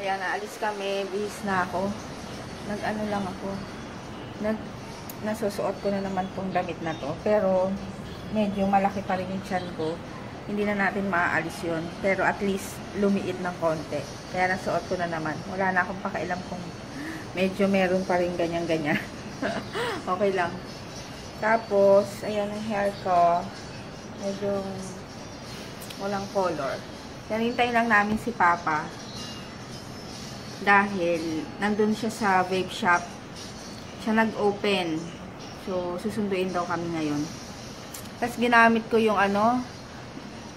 Ayan, naalis kami. Bihis na ako. Nag-ano lang ako. Nasusuot ko na naman tong damit na to. Pero, medyo malaki pa rin yung tiyan ko. Hindi na natin maaalis yun. Pero at least, lumiit ng konti. Kaya nasuot ko na naman. Wala na akong pakailam kung medyo meron pa rin ganyan-ganyan. Okay lang. Tapos, ayan ang hair ko. Medyo walang color. Hinintay lang namin si Papa. Dahil, nandun siya sa vape shop. Siya nag-open. So, susunduin daw kami ngayon. Tapos, ginamit ko yung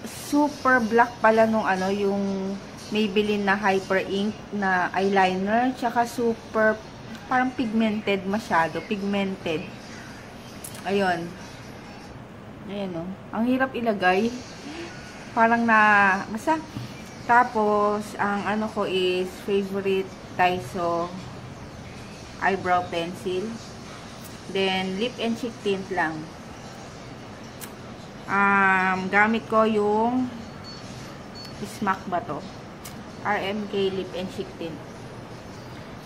super black pala nung yung Maybelline na Hyper Ink na eyeliner. Tsaka super, parang pigmented masyado. Pigmented. Ayun. Ayan o. Ang hirap ilagay. Parang basta. Tapos, ang ko is favorite Daiso eyebrow pencil. Then, lip and cheek tint lang. Gamit ko yung Smack ba to? RMK lip and cheek tint.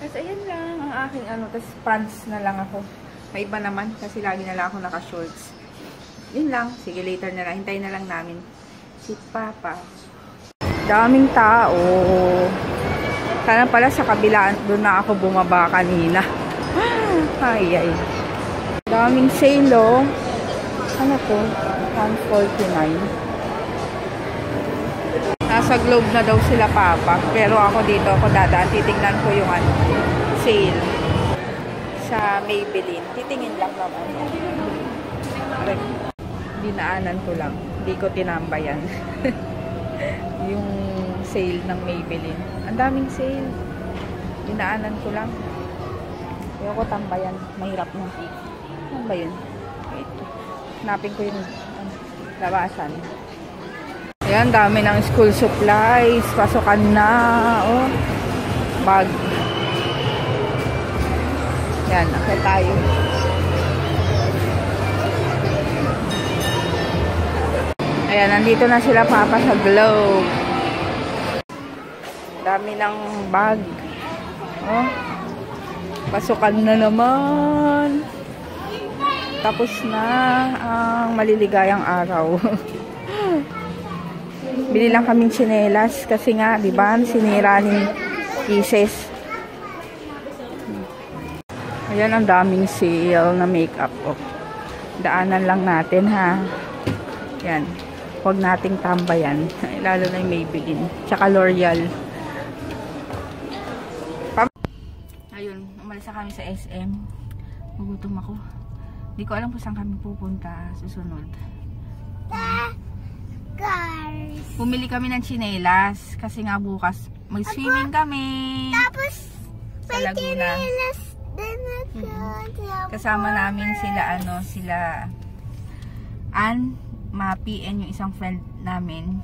Tapos, ayan lang ang aking Tapos, pants na lang ako. May iba naman kasi lagi na lang ako naka-shorts. Yun lang. Sige, later na lang. Hintayin na lang namin si Papa. Daming tao. Sana pala sa kabilaan. Doon na ako bumaba kanina. Ay. Daming sale, oh. Ano to? 149. Nasa Globe na daw sila, Papa. Pero ako dito, ako dadaan. Titignan ko yung sale sa Maybelline. Titingin lang naman. Dinaanan ko lang. Hindi ko tinambayan. Yung sale ng Maybelline. Ang daming sale. Dinaanan ko lang. Ayoko tambayan. Mahirap na. Ano ba yun? Wait. Hanapin ko yung labasan. Ayan, dami ng school supplies. Pasukan na. Oh. Bag. Yan, akit tayo. Ayan, nandito na sila, Papa, sa Globe. Dami ng bag. Oh. Pasukan na naman. Tapos na ang maliligayang araw. Bili lang kaming tsinelas kasi nga, di ba, sinira ni Kisses. Ayan, ang daming sale na makeup. Oh. Daanan lang natin, ha. Yan. Huwag nating tambayan. Lalo na yung Maybelline. Tsaka L'Oreal. Ayun, umalis na kami sa SM. Magutom ako. Hindi ko alam kung saan kami pupunta susunod. Bumili kami ng tsinelas. Kasi nga bukas mag-swimming kami. Tapos, sa Laguna. Kasama namin sila Ann, Mapi, and yung isang friend namin.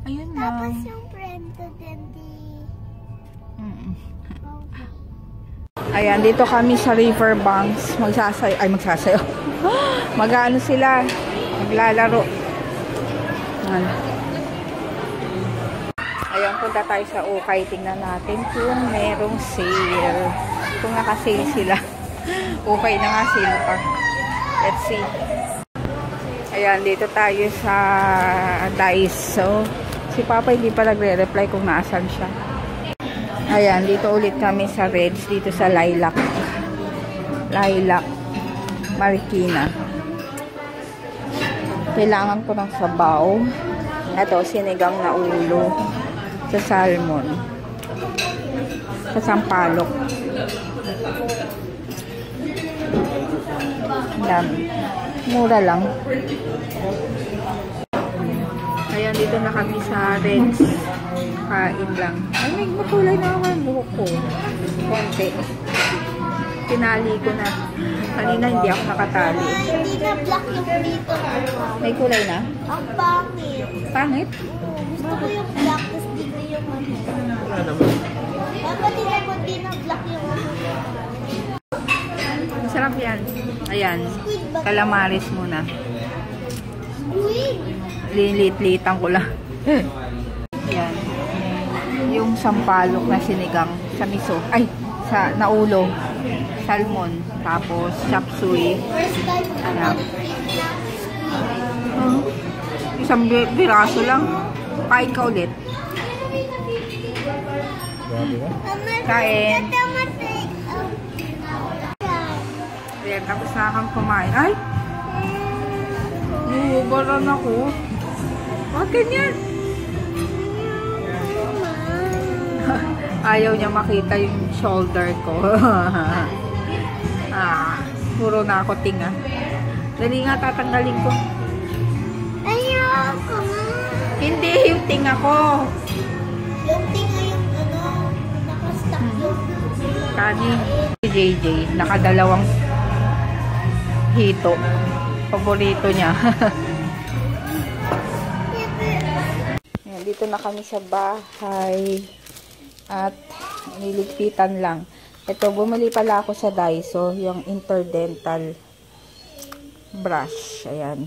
Ayun lang. Tapos yung friend ko din Ayan, dito kami sa Riverbanks. Magsasayo. Mag-ano sila? Maglalaro. Ayan, punta tayo sa Ukay. Tingnan natin kung merong sale. Kung naka-sale sila. Ukay na nga sale pa. Let's see. Ayan, dito tayo sa Daiso. Si Papa hindi pa nagre-reply kung naasan siya. Ayan, dito ulit kami sa Reds. Dito sa Lilac. Marikina. Kailangan ko ng sabaw. Ito, sinigang na ulo. Sa salmon. Sa sampalok. Dami. Mura lang. Ayan, dito na kami sa Reds. Kain lang. Ay, may matulay na ako ang buhok ko. Konti. Tinali ko na. Kanina hindi ako nakatali. Hindi na black yung dito. May kulay na? Ang pangit. Pangit? Gusto ko yung black, tapos dito yung Wala naman. dapat tingnan mo din ang black yung Masarap yan. Ayan. Calamares muna. Squid. Lilit-litan ko lang. Ayan. Yung sampalok na sinigang sa miso. Ay, sa naulo. Salmon. Tapos, chop suey. First time ko Ayan. Isang biraso lang. Kain ka ulit. Kain. Ayan, tapos na kang kumain. Ay! Nuhubaran ako. Bakit ganyan? Ayaw niya makita yung shoulder ko. Puro na ako tinga. Dali nga, tatanggalin ko. Ayoko. Hindi, yung tinga ko. Yung tinga yung nakastuck yung Kanin. Si JJ, nakadalawang hito. Paborito niya. Ayan, dito na kami sa bahay. At niligpitan lang. Ito, bumili pala ako sa Daiso. Yung interdental brush. Ayan.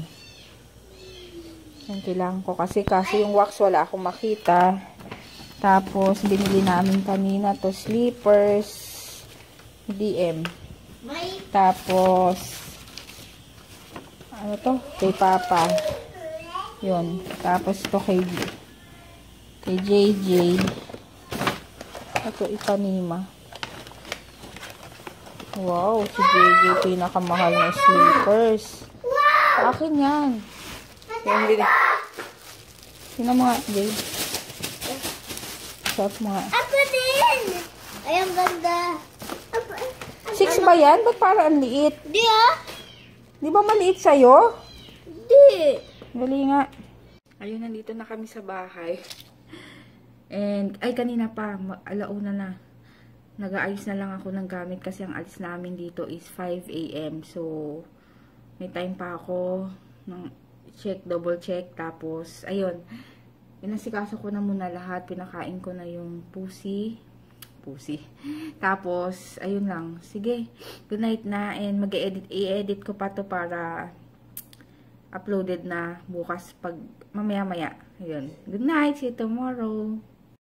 Yan, kailangan ko kasi yung wax wala akong makita. Tapos, binili namin kanina to slippers. DM. Tapos, ano to? Kay Papa. Yun. Tapos, to kay JJ. Ito, ipanima. Wow, si JJ pinakamahal na slippers. Sa akin yan. Yan, bili. Sino mga, Jay? Shop mga. Ako din! Ay, ang ganda. 6 ba yan? Ba't parang ang liit? Di ah? Di ba maliit sa'yo? Di. Dali nga. Ayun, nandito na kami sa bahay. And, ay, kanina pa, alauna na. Nag-aayos na lang ako ng gamit kasi ang alis namin dito is 5 AM. So, may time pa ako ng check, double check. Tapos, ayun, pinasikaso ko na muna lahat. Pinakain ko na yung pusi. Tapos, ayun lang. Sige, good night na. And i-edit ko pa to para uploaded na bukas pag mamaya-maya. Ayun. Good night. See you tomorrow.